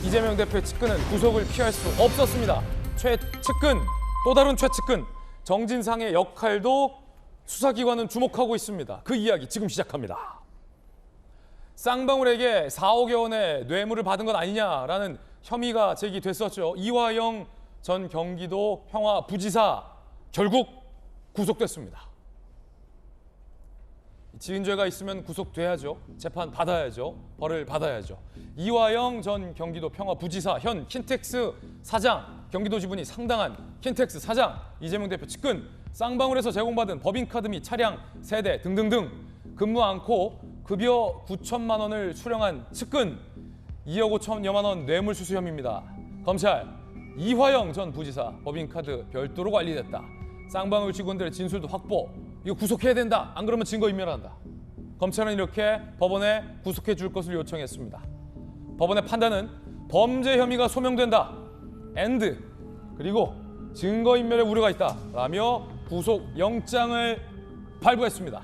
이재명 대표의 측근은 구속을 피할 수 없었습니다. 최측근, 또 다른 최측근 정진상의 역할도 수사기관은 주목하고 있습니다. 그 이야기 지금 시작합니다. 쌍방울에게 4억여 원의 뇌물을 받은 것 아니냐라는 혐의가 제기됐었죠. 이화영 전 경기도 평화부지사 결국 구속됐습니다. 지은 죄가 있으면 구속돼야죠. 재판 받아야죠. 벌을 받아야죠. 이화영 전 경기도 평화부지사, 현 킨텍스 사장, 경기도 지분이 상당한 킨텍스 사장, 이재명 대표 측근, 쌍방울에서 제공받은 법인카드 및 차량, 세대 등등등 근무 않고 급여 9천만 원을 수령한 측근, 2억 5천여만 원 뇌물수수 혐의입니다. 검찰, 이화영 전 부지사 법인카드 별도로 관리됐다. 쌍방울 직원들의 진술도 확보. 이거 구속해야 된다. 안 그러면 증거인멸한다. 검찰은 이렇게 법원에 구속해 줄 것을 요청했습니다. 법원의 판단은 범죄 혐의가 소명된다. 엔드. 그리고 증거인멸의 우려가 있다. 라며 구속영장을 발부했습니다.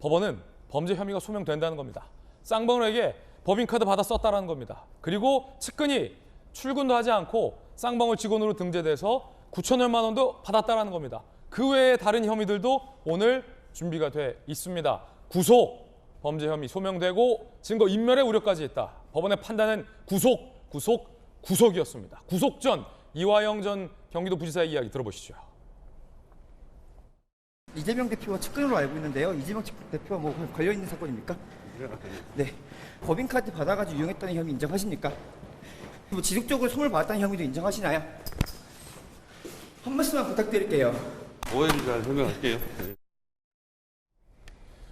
법원은 범죄 혐의가 소명된다는 겁니다. 쌍방울에게 법인카드 받아 썼다는 겁니다. 그리고 측근이 출근도 하지 않고 쌍방울 직원으로 등재돼서 9천여만 원도 받았다는 겁니다. 그 외에 다른 혐의들도 오늘 준비가 돼 있습니다. 구속, 범죄 혐의 소명되고 증거 인멸의 우려까지 있다. 법원의 판단은 구속이었습니다. 구속 전 이화영 전 경기도부지사의 이야기 들어보시죠. 이재명 대표와 측근으로 알고 있는데요. 이재명 대표와 뭐 관련 있는 사건입니까? 네. 법인카드 받아가지고 이용했다는 혐의 인정하십니까? 뭐 지속적으로 선물 받았다는 혐의도 인정하시나요? 한 말씀만 부탁드릴게요. 오해를 잘 설명할게요.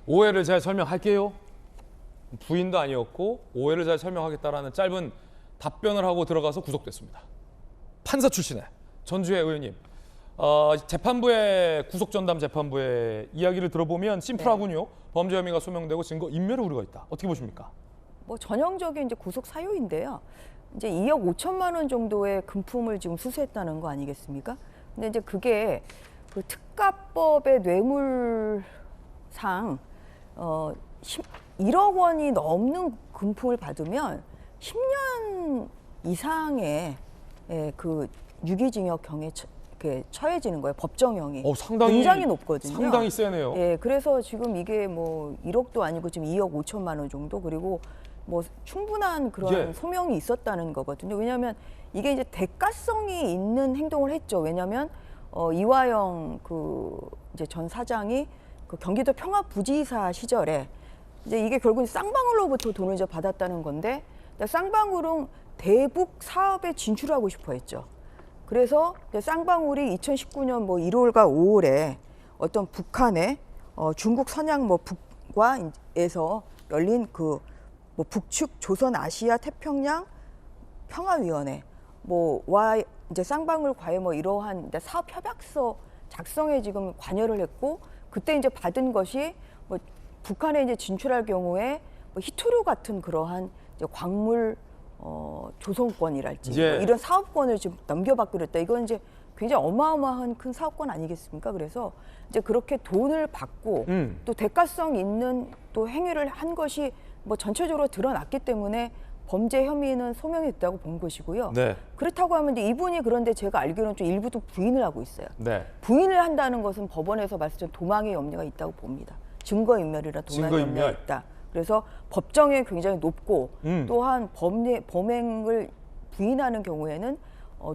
오해를 잘 설명할게요. 부인도 아니었고 오해를 잘 설명하겠다라는 짧은 답변을 하고 들어가서 구속됐습니다. 판사 출신의 전주혜 의원님, 재판부의 구속전담 재판부의 이야기를 들어보면 심플하군요. 네. 범죄 혐의가 소명되고 증거 인멸의 우려가 있다. 어떻게 보십니까? 뭐 전형적인 이제 구속 사유인데요. 이제 2억 5천만 원 정도의 금품을 지금 수수했다는 거 아니겠습니까? 근데 이제 그게 그 특가법의 뇌물상 1억 원이 넘는 금품을 받으면 10년 이상의 그 유기징역형에 처해지는 거예요. 법정형이. 상당히, 굉장히 높거든요. 상당히 세네요. 예, 그래서 지금 이게 뭐 1억도 아니고 지금 2억 5천만 원 정도, 그리고 뭐 충분한 그런 소명이 있었다는 거거든요. 왜냐하면 이게 이제 대가성이 있는 행동을 했죠. 왜냐하면 이화영 그 이제 전 사장이 그 경기도 평화부지사 시절에 이제 이게 결국 쌍방울로부터 돈을 이제 받았다는 건데, 쌍방울은 대북 사업에 진출하고 싶어 했죠. 그래서 쌍방울이 2019년 뭐 1월과 5월에 어떤 북한의 중국 선양 뭐 북과에서 열린 그 뭐 북측 조선 아시아 태평양 평화위원회 뭐와 이제 쌍방울과의 뭐 이러한 사업 협약서 작성에 지금 관여를 했고, 그때 이제 받은 것이 뭐 북한에 이제 진출할 경우에 뭐 히토류 같은 그러한 이제 광물 조성권이랄지 뭐 이런 사업권을 지금 넘겨받기로 했다. 이건 이제 굉장히 어마어마한 큰 사업권 아니겠습니까? 그래서 이제 그렇게 돈을 받고 또 대가성 있는 또 행위를 한 것이 뭐 전체적으로 드러났기 때문에 범죄 혐의는 소명이 됐다고 본 것이고요. 네. 그렇다고 하면 이제 이분이, 그런데 제가 알기로는 좀 일부도 부인을 하고 있어요. 네. 부인을 한다는 것은 법원에서 봤을 때 도망의 염려가 있다고 봅니다. 증거인멸이라 도망의 염려가 있다. 그래서 법정에 굉장히 높고 또한 범행을 부인하는 경우에는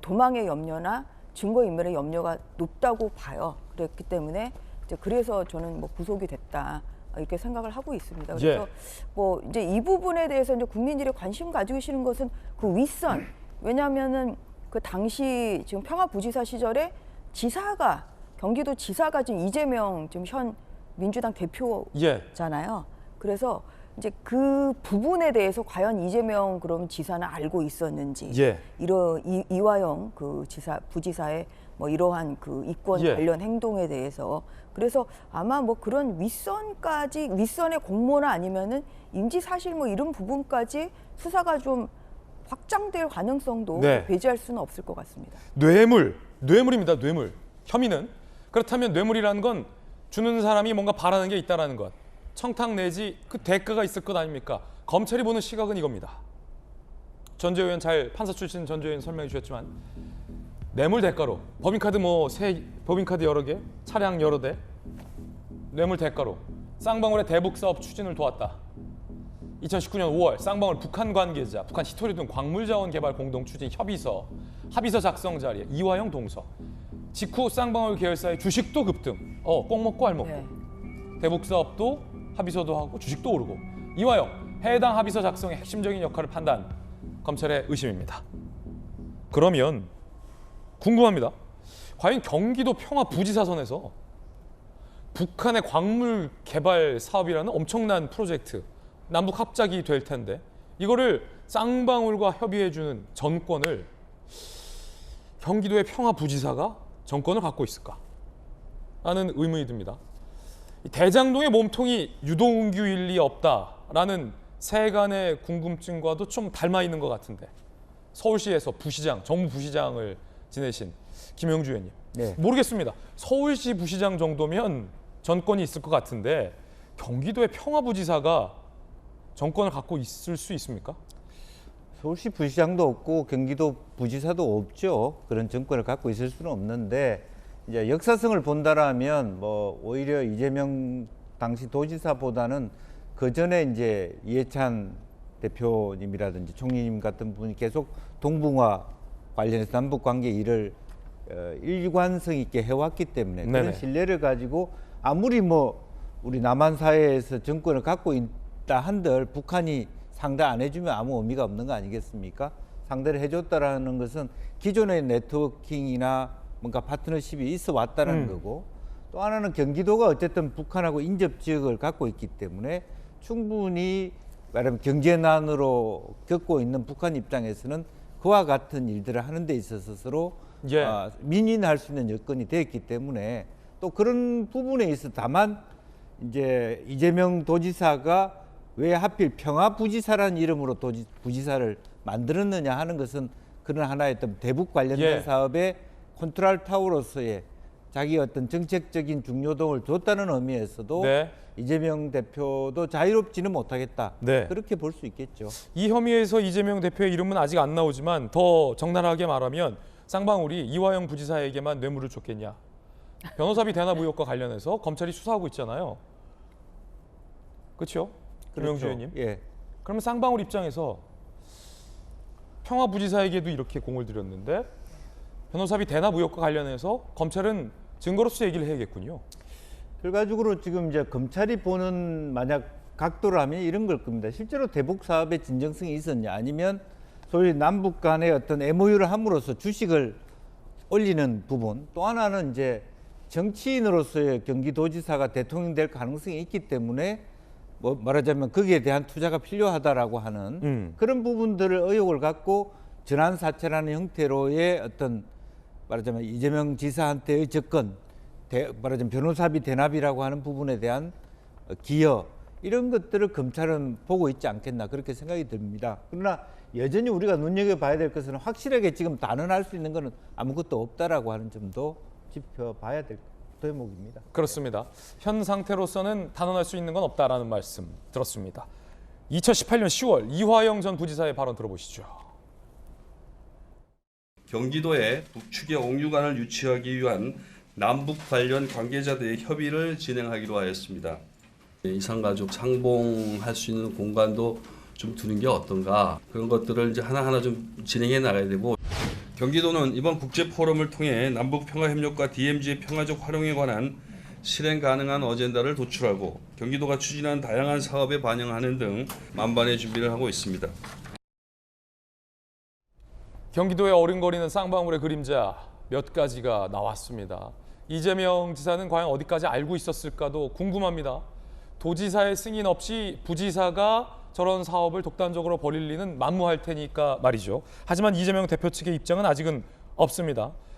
도망의 염려나 증거인멸의 염려가 높다고 봐요. 그랬기 때문에 이제 그래서 저는 뭐 구속이 됐다, 이렇게 생각을 하고 있습니다. 그래서 뭐 이제 이 부분에 대해서 이제 국민들이 관심 가지고 계시는 것은 그 윗선. 왜냐하면은 그 당시 지금 평화부지사 시절에 지사가, 경기도 지사가 지금 이재명 지금 현 민주당 대표잖아요. 그래서 이제 그 부분에 대해서 과연 이재명 그럼 지사는 알고 있었는지, 이화영 그 부지사의 뭐 이러한 그 이권 관련 행동에 대해서, 그래서 아마 뭐 그런 윗선의 공모나 아니면은 인지사실 뭐 이런 부분까지 수사가 좀 확장될 가능성도 배제할 수는 없을 것 같습니다. 뇌물입니다. 뇌물. 혐의는. 그렇다면 뇌물이라는 건 주는 사람이 뭔가 바라는 게 있다라는 것. 청탁 내지 그 대가가 있을 것 아닙니까? 검찰이 보는 시각은 이겁니다. 전재 의원 판사 출신 전재 의원 설명해 주셨지만 뇌물 대가로 법인카드 법인카드 여러 개, 차량 여러 대, 뇌물 대가로 쌍방울의 대북 사업 추진을 도왔다. 2019년 5월 쌍방울 북한 관계자, 북한 히토리 등 광물자원 개발 공동 추진 합의서 작성 자리에 이화영 동서. 직후 쌍방울 계열사의 주식도 급등. 꼭 먹고 알 먹고. 네. 대북 사업도 합의서도 하고 주식도 오르고. 이화영 해당 합의서 작성의 핵심적인 역할을 판단. 검찰의 의심입니다. 그러면 궁금합니다. 과연 경기도 평화부지사선에서 북한의 광물 개발 사업이라는 엄청난 프로젝트 남북 합작이 될 텐데 이거를 쌍방울과 협의해주는 전권을 경기도의 평화부지사가 전권을 갖고 있을까? 라는 의문이 듭니다. 대장동의 몸통이 유동규일 리 없다라는 세간의 궁금증과도 좀 닮아 있는 것 같은데 서울시에서 정무 부시장을 지내신 김영주 의원님. 네. 모르겠습니다. 서울시 부시장 정도면 전권이 있을 것 같은데 경기도의 평화부지사가 정권을 갖고 있을 수 있습니까? 서울시 부시장도 없고 경기도 부지사도 없죠. 그런 정권을 갖고 있을 수는 없는데 이제 역사성을 본다라면 뭐 오히려 이재명 당시 도지사보다는 그 전에 이제 이해찬 대표님이라든지 총리님 같은 분이 계속 동북아 관련해서 남북 관계 일을 일관성 있게 해왔기 때문에 네네. 그런 신뢰를 가지고 아무리 뭐 우리 남한 사회에서 정권을 갖고 있다 한들 북한이 상대 안 해주면 아무 의미가 없는 거 아니겠습니까? 상대를 해줬다라는 것은 기존의 네트워킹이나 뭔가 파트너십이 있어 왔다는 거고 또 하나는 경기도가 어쨌든 북한하고 인접 지역을 갖고 있기 때문에 충분히 말하면 경제난으로 겪고 있는 북한 입장에서는 그와 같은 일들을 하는 데 있어서 서로 예. 민인할 수 있는 여건이 되었기 때문에 또 그런 부분에 있어 다만 이제 이재명 도지사가 왜 하필 평화부지사라는 이름으로 부지사를 만들었느냐 하는 것은 그런 하나의 어떤 대북 관련된 예. 사업의 컨트롤 타워로서의 자기 어떤 정책적인 중요동을 줬다는 의미에서도 네. 이재명 대표도 자유롭지는 못하겠다. 네. 그렇게 볼 수 있겠죠. 이 혐의에서 이재명 대표의 이름은 아직 안 나오지만 더 적나라하게 말하면 쌍방울이 이화영 부지사에게만 뇌물을 줬겠냐. 변호사비 대납 의혹과 관련해서 검찰이 수사하고 있잖아요. 그렇죠? 김영주 의원님. 예. 그러면 쌍방울 입장에서 평화부지사에게도 이렇게 공을 들였는데 변호사비 대납 의혹과 관련해서 검찰은 증거로서 얘기를 해야겠군요. 결과적으로 지금 이제 검찰이 보는 만약 각도를 하면 이런 걸 겁니다. 실제로 대북 사업의 진정성이 있었냐 아니면 소위 남북 간의 어떤 MOU를 함으로써 주식을 올리는 부분 또 하나는 이제 정치인으로서의 경기도지사가 대통령 될 가능성이 있기 때문에 뭐 말하자면 거기에 대한 투자가 필요하다라고 하는 그런 부분들을 의혹을 갖고 전환사채라는 형태로의 어떤 말하자면 이재명 지사한테의 접근 말하자면 변호사비 대납이라고 하는 부분에 대한 기여 이런 것들을 검찰은 보고 있지 않겠나 그렇게 생각이 듭니다. 그러나 여전히 우리가 눈여겨봐야 될 것은 확실하게 지금 단언할 수 있는 것은 아무것도 없다라고 하는 점도 짚어봐야 될 대목입니다. 그렇습니다. 현 상태로서는 단언할 수 있는 건 없다라는 말씀 들었습니다. 2018년 10월 이화영 전 부지사의 발언 들어보시죠. 경기도에 북측의 옥류관을 유치하기 위한 남북 관련 관계자들의 협의를 진행하기로 하였습니다. 이산가족 상봉할 수 있는 공간도 좀 두는 게 어떤가 그런 것들을 이제 하나하나 좀 진행해 나가야 되고 경기도는 이번 국제 포럼을 통해 남북 평화 협력과 DMZ의 평화적 활용에 관한 실행 가능한 어젠다를 도출하고 경기도가 추진한 다양한 사업에 반영하는 등 만반의 준비를 하고 있습니다. 경기도의 어른거리는 쌍방울의 그림자 몇 가지가 나왔습니다. 이재명 지사는 과연 어디까지 알고 있었을까도 궁금합니다. 도지사의 승인 없이 부지사가 저런 사업을 독단적으로 벌일 리는 만무할 테니까 말이죠. 하지만 이재명 대표 측의 입장은 아직은 없습니다.